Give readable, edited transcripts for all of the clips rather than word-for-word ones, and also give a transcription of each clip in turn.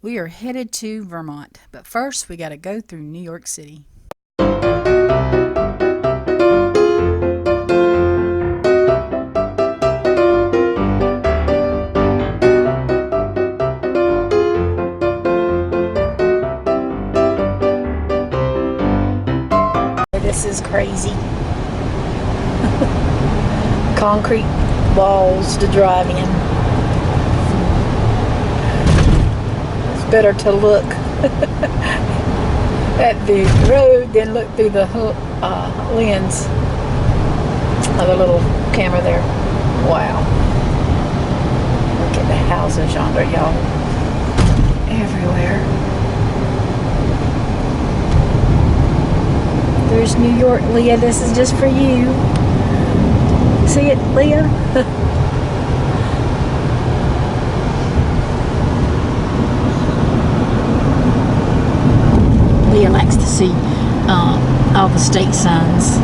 We are headed to Vermont, but first we got to go through New York City. This is crazy. Concrete walls to drive in. It's better to look at the road than look through the lens of the little camera there. Wow. Look at the houses yonder, y'all. Everywhere. There's New York, Leah. This is just for you. See it, Leah? Leah likes to see all the state signs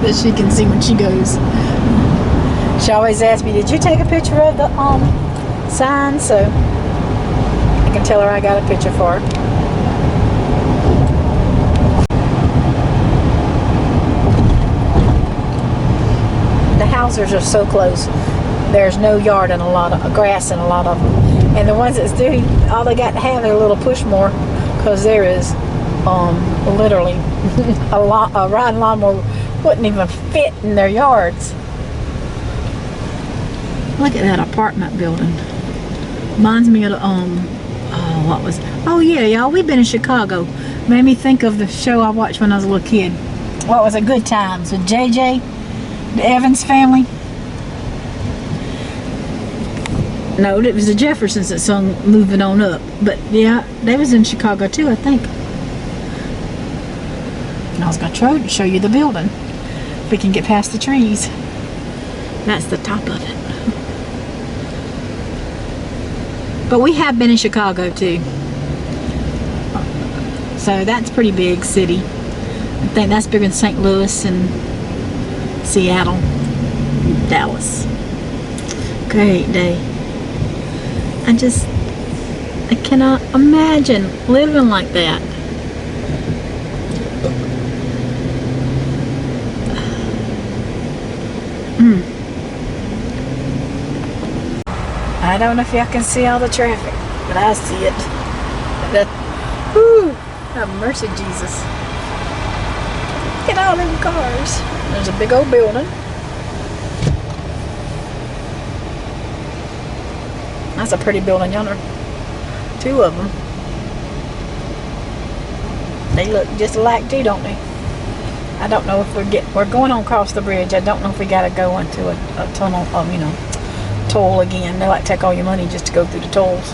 that she can see when she goes. She always asks me, did you take a picture of the sign? So I can tell her I got a picture for her. The houses are so close. There's no yard and a lot of grass in a lot of them. And the ones that do, all they got to have is a little push more, because there is literally a riding lawnmower wouldn't even fit in their yards. Look at that apartment building. Reminds me of yeah, y'all, we've been in Chicago. Made me think of the show I watched when I was a little kid. What was it? Good Times with JJ, the Evans family. No, it was the Jeffersons that sung Moving On Up. But yeah, they was in Chicago too, I think. And I was going to show you the building. If we can get past the trees. That's the top of it. But we have been in Chicago too. So that's a pretty big city. I think that's bigger than St. Louis and Seattle, Dallas. Great day. I cannot imagine living like that. I don't know if y'all can see all the traffic, but I see it. Whew, have mercy, Jesus. Look at all them cars. There's a big old building. That's a pretty building yonder. Two of them. They look just alike too, don't they? I don't know if we're going on across the bridge. I don't know if we gotta go into a tunnel of, toll again. They like to take all your money just to go through the tolls.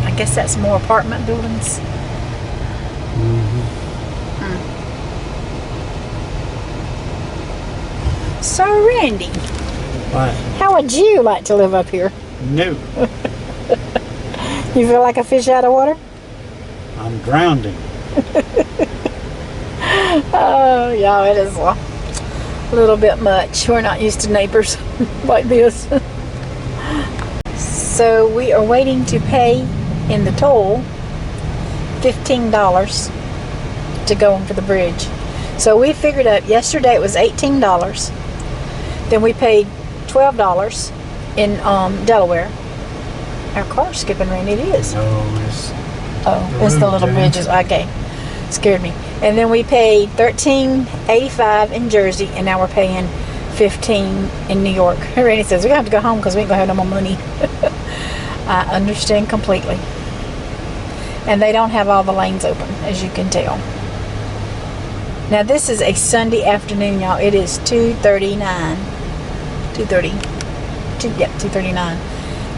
I guess that's more apartment buildings. So Randy, what? How would you like to live up here? No. You feel like a fish out of water? I'm drowning. Oh, yeah, it is a little bit much. We're not used to neighbors like this. So we are waiting to pay in the toll $15 to go over the bridge. So we figured out yesterday it was $18. Then we paid $12 in Delaware. Our car's skipping, Randy. It is. It's the little bridges. Okay, scared me. And then we paid $13.85 in Jersey, and now we're paying $15 in New York. Randy says we're gonna have to go home because we ain't gonna have no more money. I understand completely. And they don't have all the lanes open, as you can tell. Now this is a Sunday afternoon, y'all. It is 2:39. 2:39.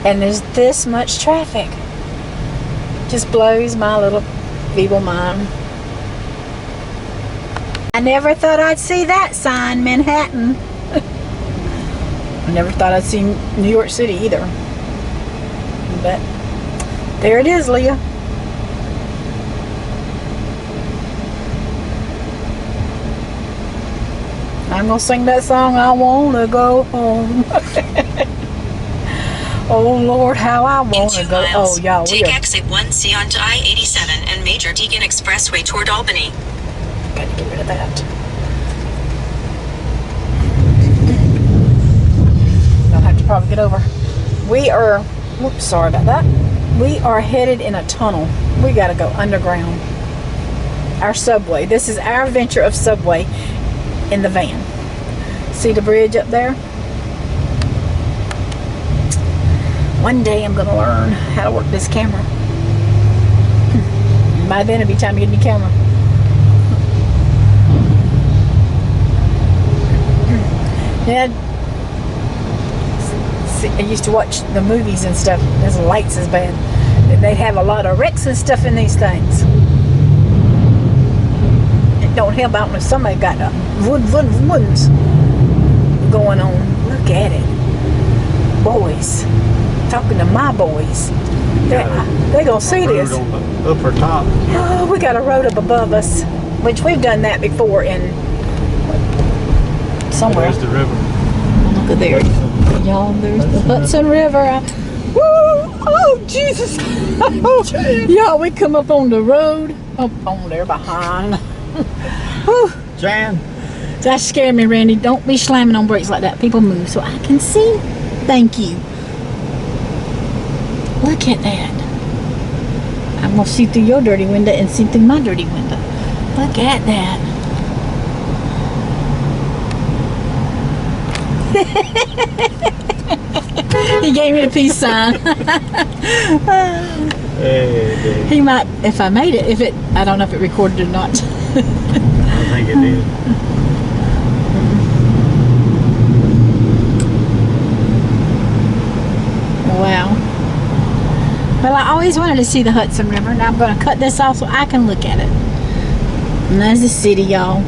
And there's this much traffic. Just blows my little feeble mind. I never thought I'd see that sign, Manhattan. I never thought I'd see New York City either. But there it is, Leah. I'm gonna sing that song, I wanna go home. Oh Lord, how I In wanna 2 go. miles, Oh y'all, we take are exit 1C onto I-87 and Major Deacon Expressway toward Albany. got to get rid of that. I'll have to probably get over. We are, whoops, sorry about that. We are headed in a tunnel. We got to go underground. Our subway. This is our adventure of subway in the van. See the bridge up there? One day I'm going to learn how to work this camera. By then it'll be time to get a new camera. Yeah. See, I used to watch the movies and stuff. There's lights as bad. They'd have a lot of wrecks and stuff in these things. It don't help out when somebody got woods going on. Look at it. Boys. Talking to my boys. They gonna see this. On the upper top. Oh, we got a road up above us, which we've done that before in somewhere. There's the river. Look at there, y'all. There's the Hudson River. Woo! Oh Jesus! Y'all, we come up on the road, up on there behind. Whew. Jan. That scared me, Randy. Don't be slamming on brakes like that. People move so I can see. Thank you. Look at that. I'm gonna see through your dirty window and see through my dirty window. Look at that. He gave me the peace sign. Hey, He might, if I made it, I don't know if it recorded or not. I think it did. Wow. Well, I always wanted to see the Hudson River. Now I'm going to cut this off so I can look at it. And there's the city, y'all.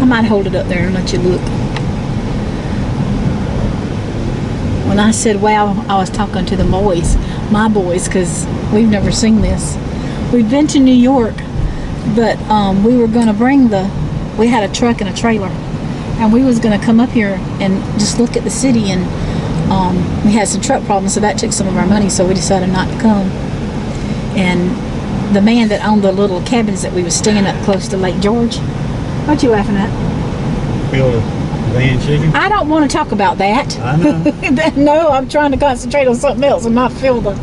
I might hold it up there and let you look. When I said wow, I was talking to the boys, my boys, because we've never seen this. We've been to New York, but we were going to bring we had a truck and a trailer, and we was going to come up here and just look at the city, and we had some truck problems, so that took some of our money, so we decided not to come. And the man that owned the little cabins that we was staying up close to Lake George, what you laughing at? Feel a van chicken? I don't want to talk about that. I know. No, I'm trying to concentrate on something else and not feel the...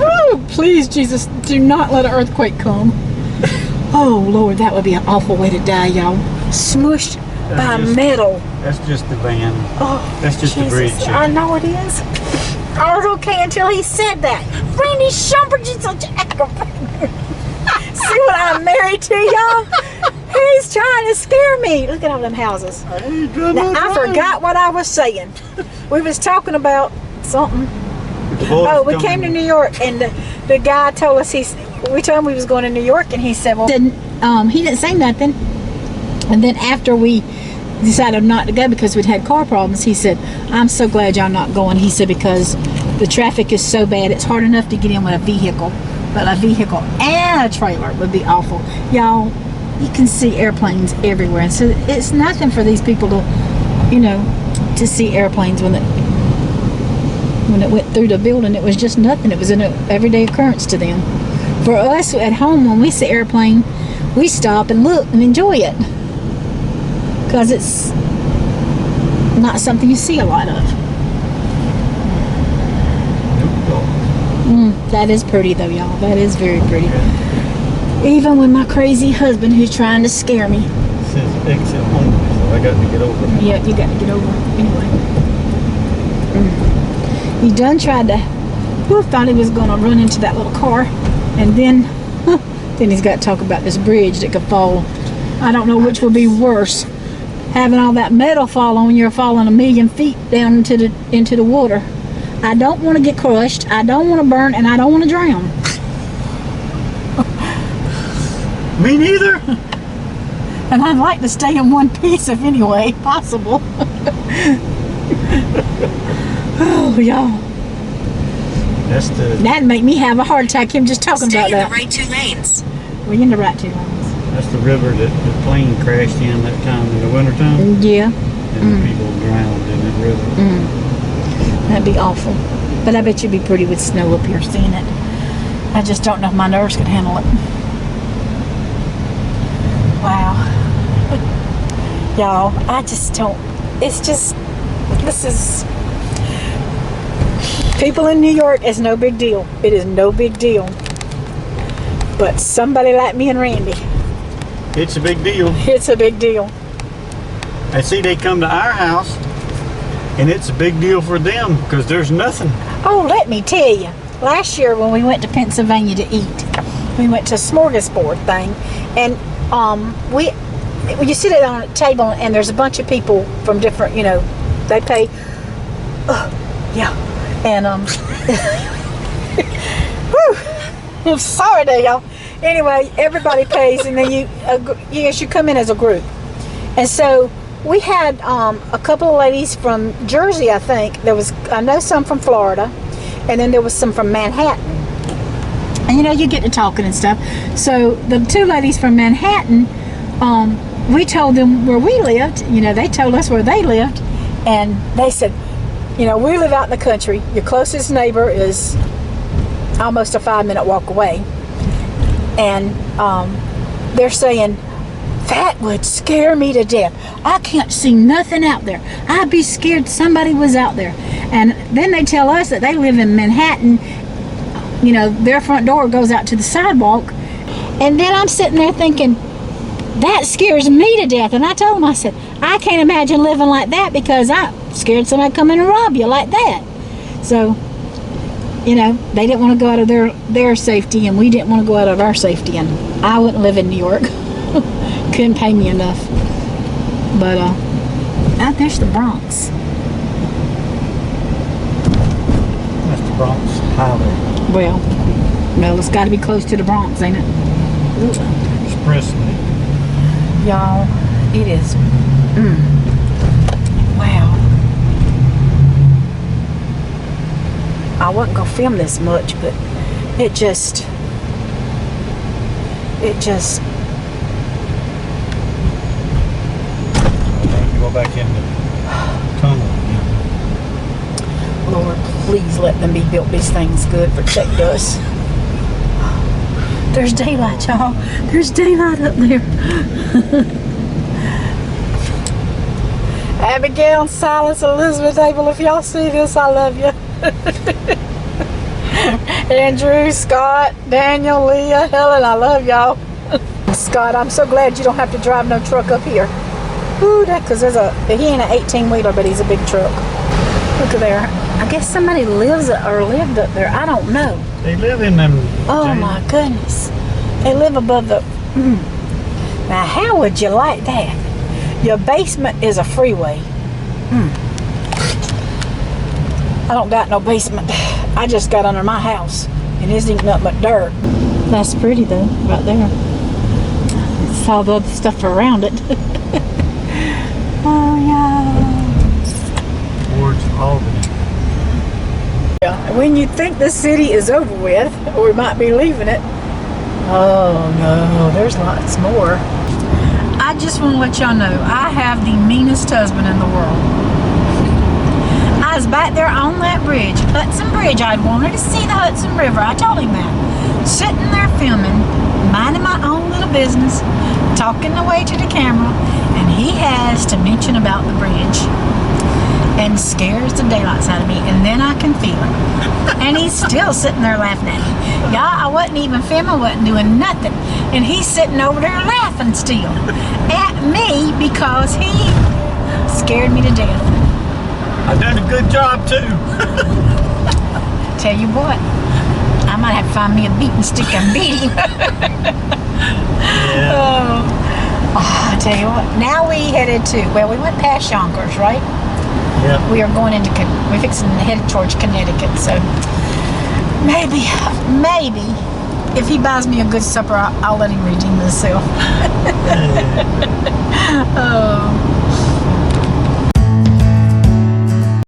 Oh, please, Jesus, do not let an earthquake come. Oh, Lord, that would be an awful way to die, y'all. Smushed by metal. That's just the van. Oh, That's just Jesus, the bridge chicken. I know it is. I was okay until he said that. Randy Shumpert, you're such an aggravator. See what I'm married to, y'all? He's trying to scare me. Look at all them houses. Now, I forgot what I was saying. We was talking about something. Oh, we came to New York, and the guy told us we told him we was going to New York, and he said, well, he didn't say nothing. And then after we decided not to go because we'd had car problems, he said, I'm so glad y'all not going. He said, because the traffic is so bad, it's hard enough to get in with a vehicle, but a vehicle and a trailer would be awful. Y'all, you can see airplanes everywhere, and so it's nothing for these people to, to see airplanes when it went through the building. It was just nothing. It was an everyday occurrence to them. For us at home, when we see airplane, we stop and look and enjoy it, because it's not something you see a lot of. That is pretty though, y'all. That is very pretty. Even with my crazy husband who's trying to scare me. It says exit home, so I got to get over. Yeah, you got to get over anyway. He done tried to, thought he was going to run into that little car, and then he's got to talk about this bridge that could fall. I don't know which would be worse, having all that metal fall on you or falling 1,000,000 feet down into the water. I don't want to get crushed, I don't want to burn, and I don't want to drown. Me neither. And I'd like to stay in one piece if any way possible. Oh, y'all. That'd make me have a heart attack, him just talking Stay about in that. the right 2 lanes. We're in the right 2 lanes. That's the river that the plane crashed in that time in the wintertime. Yeah. And the people drowned in that river. That'd be awful. But I bet you'd be pretty with snow up here seeing it. I just don't know if my nerves could handle it. Wow. Y'all, I just don't. It's just, this is, people in New York is no big deal. It is no big deal. But somebody like me and Randy, It's a big deal. it's a big deal. I see they come to our house, and it's a big deal for them because there's nothing. Oh, let me tell you. Last year when we went to Pennsylvania to eat, we went to a smorgasbord thing, and you sit at on a table and there's a bunch of people from different, they pay, yeah, and whew, I'm sorry there, y'all. Anyway, everybody pays, and then you come in as a group. And so we had a couple of ladies from Jersey, I think. I know some from Florida, and then there was some from Manhattan. And you get to talking and stuff. So the two ladies from Manhattan, we told them where we lived. They told us where they lived, and they said, we live out in the country. Your closest neighbor is almost a 5-minute walk away. And they're saying, that would scare me to death. I can't see nothing out there. I'd be scared somebody was out there. And then they tell us that they live in Manhattan. Their front door goes out to the sidewalk. And then I'm sitting there thinking, that scares me to death. And I told them, I said, I can't imagine living like that because I'm scared somebody come in and rob you like that. So, they didn't want to go out of their safety, and we didn't want to go out of our safety. And I wouldn't live in New York. Couldn't pay me enough. But out there's the Bronx. That's the Bronx Highway. Well, it's got to be close to the Bronx, ain't it? Expressway. Y'all, it is. Wow. I wasn't gonna film this much, but it just. Go back in the tunnel again. Lord, please let them be built. These things good. Protect us. There's daylight, y'all. There's daylight up there. Abigail, Silas, Elizabeth, Abel, if y'all see this, I love you. Andrew, Scott, Daniel, Leah, Helen, I love y'all. Scott, I'm so glad you don't have to drive no truck up here. Ooh, because he ain't an 18-wheeler, but he's a big truck. Look at there. I guess somebody lived up there. I don't know. They live in them. Oh my goodness. They live above the. Now, how would you like that? Your basement is a freeway. I don't got no basement. I just got under my house, and it isn't nothing but dirt. That's pretty though, right there. It's all the other stuff around it. Oh yeah. Towards Albany. When you think the city is over with, or we might be leaving it, oh no, there's lots more. I just want to let y'all know, I have the meanest husband in the world. I was back there on that bridge, Hudson Bridge. I'd wanted to see the Hudson River. I told him that. Sitting there filming, minding my own little business, talking away to the camera, and he has to mention about the bridge and scares the daylights out of me, and then I can feel it. And he's still sitting there laughing at me. Y'all, I wasn't even filming, wasn't doing nothing, and he's sitting over there laughing still at me because he scared me to death. I done a good job too. Tell you what, I might have to find me a beating stick and beat him. Yeah. I tell you what, now we headed to, we went past Yonkers, right? Yep. We are going into, we're fixing to head towards Connecticut, so maybe, if he buys me a good supper, I'll let him redeem himself. Oh.